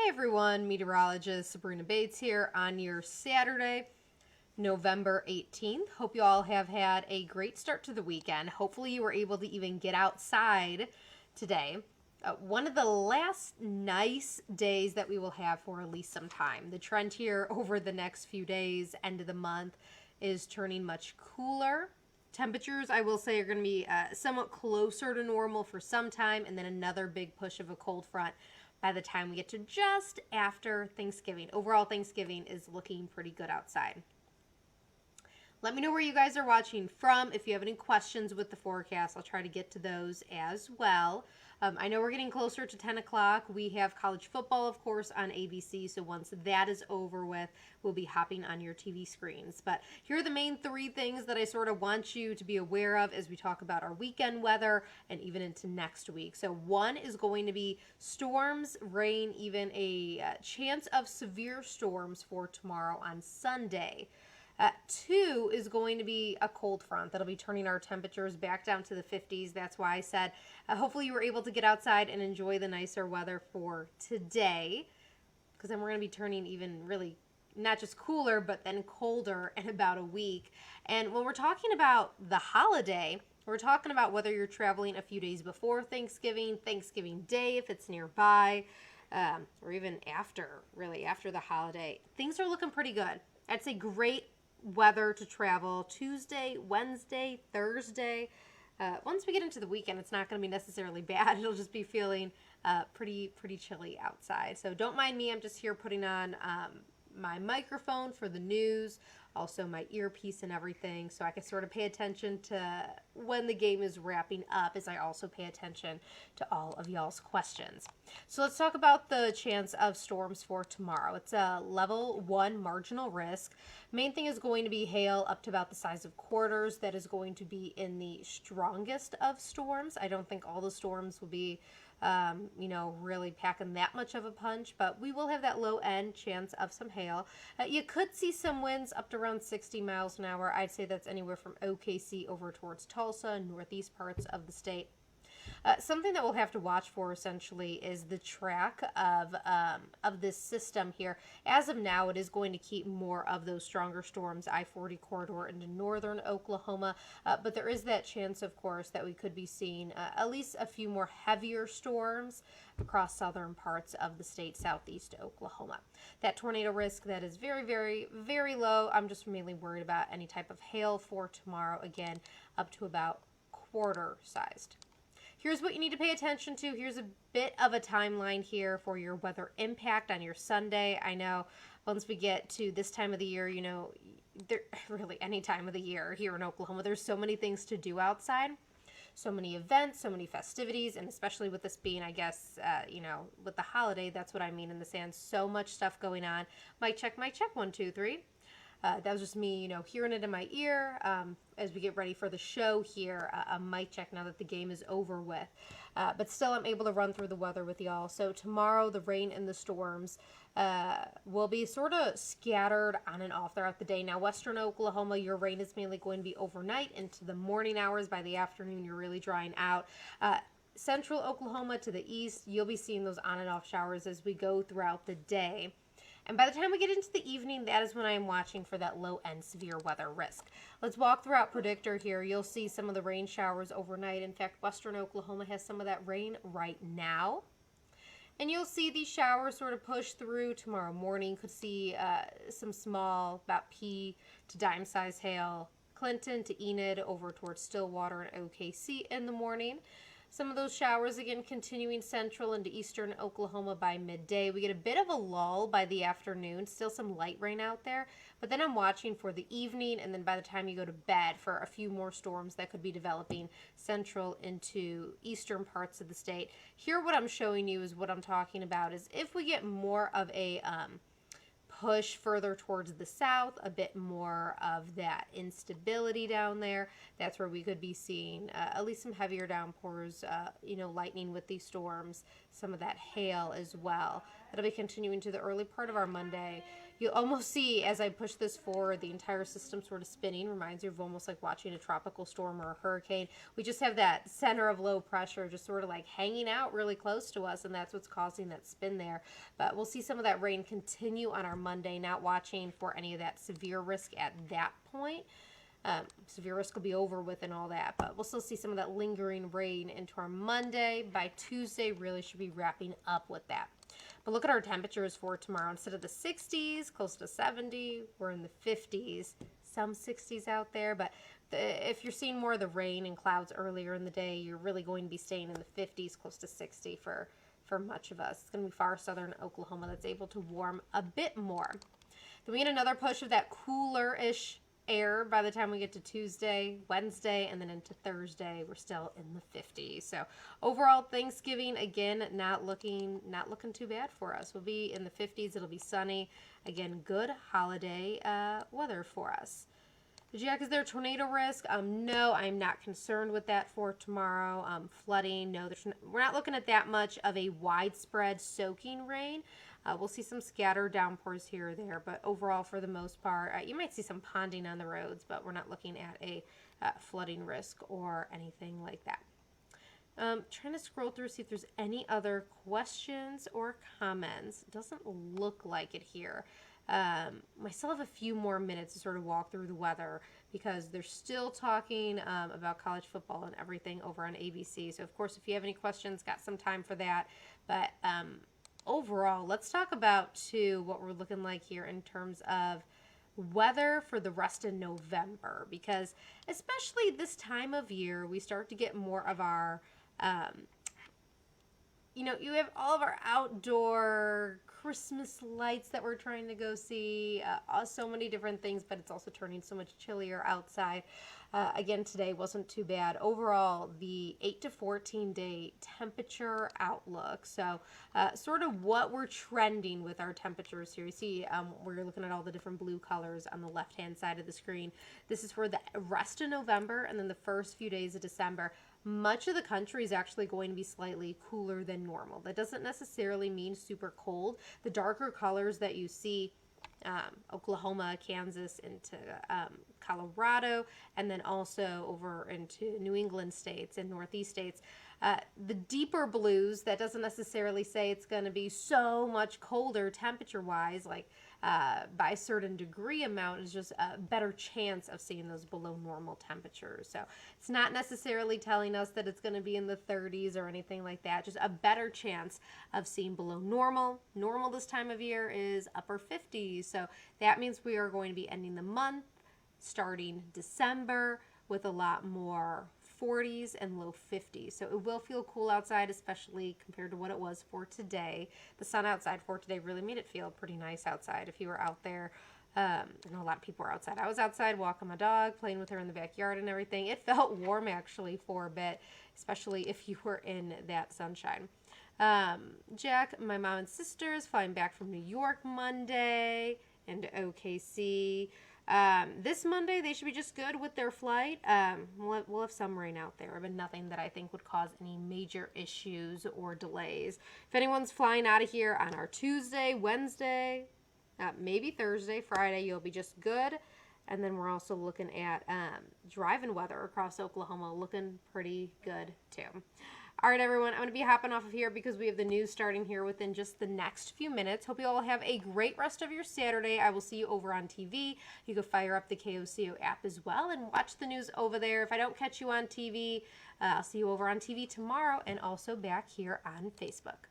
Hey everyone, Meteorologist Sabrina Bates here on your Saturday, November 18th. Hope you all have had a great start to the weekend. Hopefully you were able to even get outside today. One of the last nice days that we will have for at least some time. The trend here over the next few days, end of the month, is turning much cooler. Temperatures, I will say, are going to be somewhat closer to normal for some time, and then another big push of a cold front by the time we get to just after Thanksgiving. Overall, Thanksgiving is looking pretty good outside. Let me know where you guys are watching from. If you have any questions with the forecast, I'll try to get to those as well. I know we're getting closer to 10 o'clock. We have college football, of course, on ABC. So once that is over with, we'll be hopping on your TV screens. But here are the main three things that I sort of want you to be aware of as we talk about our weekend weather and even into next week. So one is going to be storms, rain, even a chance of severe storms for tomorrow on Sunday. Two is going to be a cold front that'll be turning our temperatures back down to the 50s. That's why I said hopefully you were able to get outside and enjoy the nicer weather for today, because then we're going to be turning even really not just cooler but then colder in about a week. And when we're talking about the holiday, we're talking about whether you're traveling a few days before Thanksgiving, Thanksgiving Day if it's nearby, or even after the holiday. Things are looking pretty good. I'd say great weather to travel Tuesday, Wednesday, Thursday. Once we get into the weekend, it's not going to be necessarily bad. It'll just be feeling pretty chilly outside. So don't mind me. I'm just here putting on my microphone for the news, also my earpiece and everything, so I can sort of pay attention to when the game is wrapping up, as I also pay attention to all of y'all's questions. So let's talk about the chance of storms for tomorrow. It's a level 1 marginal risk. Main thing is going to be hail up to about the size of quarters. That is going to be in the strongest of storms. I don't think all the storms will be really packing that much of a punch, but we will have that low end chance of some hail. You could see some winds up to around 60 miles an hour. I'd say that's anywhere from OKC over towards Tulsa, northeast parts of the state. Something that we'll have to watch for essentially is the track of this system here. As of now, it is going to keep more of those stronger storms, I-40 corridor into northern Oklahoma, but there is that chance, of course, that we could be seeing at least a few more heavier storms across southern parts of the state, southeast Oklahoma. That tornado risk, that is very low. I'm just mainly worried about any type of hail for tomorrow, again, up to about quarter sized. Here's what you need to pay attention to. Here's a bit of a timeline here for your weather impact on your Sunday. I know once we get to this time of the year, really any time of the year here in Oklahoma, there's so many things to do outside. So many events, so many festivities, and especially with this being, I guess, with the holiday, that's what I mean in the sand. So much stuff going on. Mic check, 1, 2, 3. That was just me, hearing it in my ear as we get ready for the show here. A mic check now that the game is over with. But still, I'm able to run through the weather with y'all. So tomorrow, the rain and the storms will be sort of scattered on and off throughout the day. Now, western Oklahoma, your rain is mainly going to be overnight into the morning hours. By the afternoon, you're really drying out. Central Oklahoma to the east, you'll be seeing those on and off showers as we go throughout the day. And by the time we get into the evening, that is when I am watching for that low-end severe weather risk. Let's walk throughout Predictor here. You'll see some of the rain showers overnight. In fact, western Oklahoma has some of that rain right now. And you'll see these showers sort of push through tomorrow morning. Could see some small, about pea to dime size hail. Clinton to Enid over towards Stillwater and OKC in the morning. Some of those showers, again, continuing central into eastern Oklahoma by midday. We get a bit of a lull by the afternoon. Still some light rain out there. But then I'm watching for the evening, and then by the time you go to bed, for a few more storms that could be developing central into eastern parts of the state. Here, what I'm showing you is what I'm talking about is if we get more of a push further towards the south, a bit more of that instability down there, that's where we could be seeing at least some heavier downpours, lightning with these storms, some of that hail as well. It'll be continuing to the early part of our Monday. You'll almost see, as I push this forward, the entire system sort of spinning. Reminds you of almost like watching a tropical storm or a hurricane. We just have that center of low pressure just sort of like hanging out really close to us, and that's what's causing that spin there. But we'll see some of that rain continue on our Monday, not watching for any of that severe risk at that point. Severe risk will be over with and all that, but we'll still see some of that lingering rain into our Monday. By Tuesday, really should be wrapping up with that. But look at our temperatures for tomorrow. Instead of the 60s, close to 70, we're in the 50s. Some 60s out there, but if you're seeing more of the rain and clouds earlier in the day, you're really going to be staying in the 50s, close to 60 for much of us. It's going to be far southern Oklahoma that's able to warm a bit more. Then we get another push of that cooler-ish air by the time we get to Tuesday, Wednesday, and then into Thursday. We're still in the 50s. So overall, Thanksgiving, again, not looking too bad for us. We'll be in the 50s. It'll be sunny. Again, good holiday weather for us. Jack, is there a tornado risk? No, I'm not concerned with that for tomorrow. Flooding, no, we're not looking at that much of a widespread soaking rain. We'll see some scattered downpours here or there, but overall, for the most part, you might see some ponding on the roads, but we're not looking at a flooding risk or anything like that. Trying to scroll through, see if there's any other questions or comments. It doesn't look like it here. I still have a few more minutes to sort of walk through the weather because they're still talking about college football and everything over on ABC. So, of course, if you have any questions, got some time for that. But overall, let's talk about, too, what we're looking like here in terms of weather for the rest of November. Because especially this time of year, we start to get more of our, you have all of our outdoor Christmas lights that we're trying to go see, so many different things, but it's also turning so much chillier outside. Again, today wasn't too bad. Overall, the 8 to 14 day temperature outlook. So sort of what we're trending with our temperatures here. You see, we're looking at all the different blue colors on the left-hand side of the screen. This is for the rest of November and then the first few days of December. Much of the country is actually going to be slightly cooler than normal. That doesn't necessarily mean super cold. The darker colors that you see, Oklahoma, Kansas, into Colorado, and then also over into New England states and Northeast states. The deeper blues, that doesn't necessarily say it's going to be so much colder temperature-wise, like by a certain degree amount, is just a better chance of seeing those below normal temperatures. So it's not necessarily telling us that it's going to be in the 30s or anything like that, just a better chance of seeing below normal. Normal this time of year is upper 50s, so that means we are going to be ending the month starting December with a lot more 40s and low 50s. So it will feel cool outside, especially compared to what it was for today. The sun outside for today really made it feel pretty nice outside. If you were out there, I know a lot of people were outside. I was outside walking my dog, playing with her in the backyard and everything. It felt warm actually for a bit, especially if you were in that sunshine. Jack, my mom and sisters flying back from New York Monday into OKC. This Monday, they should be just good with their flight. We'll have some rain out there, but nothing that I think would cause any major issues or delays. If anyone's flying out of here on our Tuesday, Wednesday, maybe Thursday, Friday, you'll be just good. And then we're also looking at driving weather across Oklahoma, looking pretty good too. All right, everyone, I'm going to be hopping off of here because we have the news starting here within just the next few minutes. Hope you all have a great rest of your Saturday. I will see you over on TV. You can fire up the KOCO app as well and watch the news over there. If I don't catch you on TV, I'll see you over on TV tomorrow and also back here on Facebook.